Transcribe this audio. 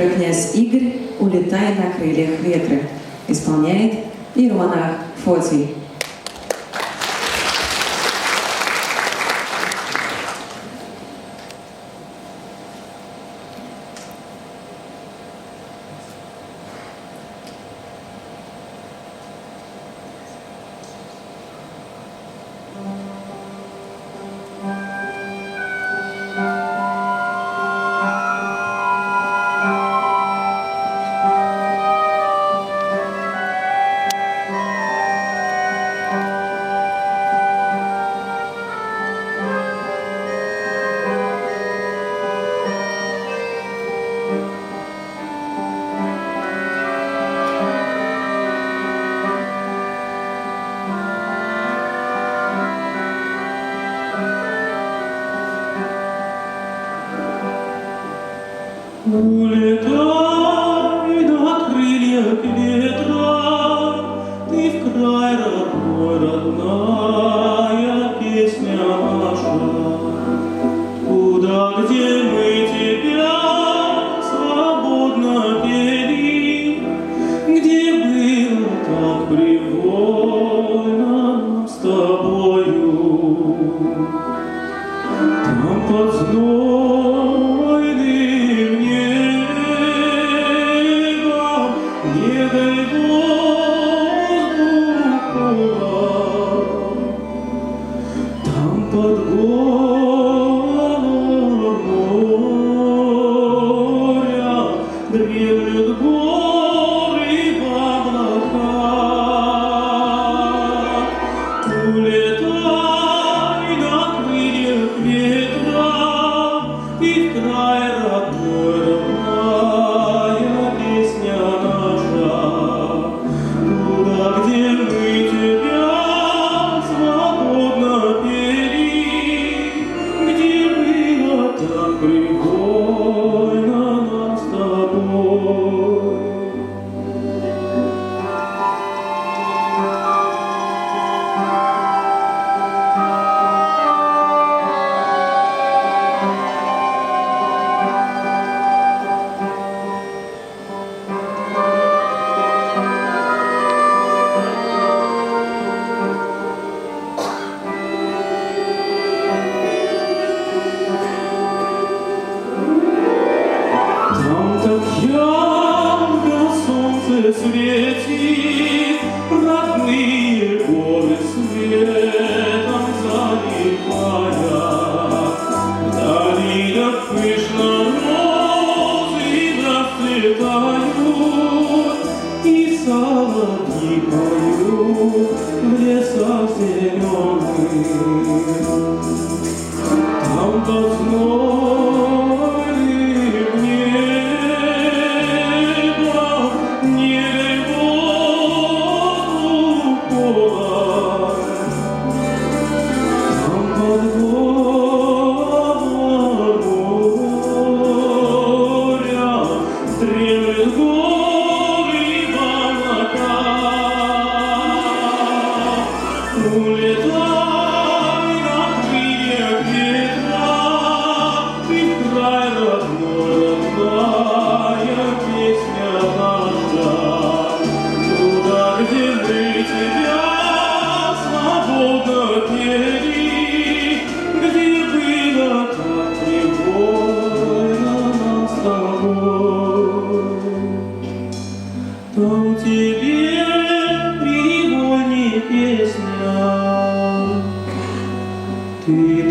оперы «Князь Игорь. Улетай на крыльях ветра» исполняет иеромонах Фотий. Улетай на крыльях ветра, ты в край родной, родная песня наша. Туда, где мы тебя свободно пели, где было так привольно нам с тобою. Там под знойным небом не дай воздуха, там под голову моря дремлют горы в облаках. Улетай на крыльях ветра, ты в край родной, родная песня наша. Туда, где мы тебя свободно пели, где было так привольно нам с тобой. Там так ярко солнце светит, родные горы светом заливая. В долинах пышно розы расцветают, и соловьи поют в лесах зеленых. Там под знойным небом не дай воздуха, там под голову моря дремлют горы в облаках. Улетай на крыльях ветра, ты в край родной, родная песня наша. Туда, где мы тебя свободно пели, где было так привольно нам с тобой. Там тебе привольней песня, ты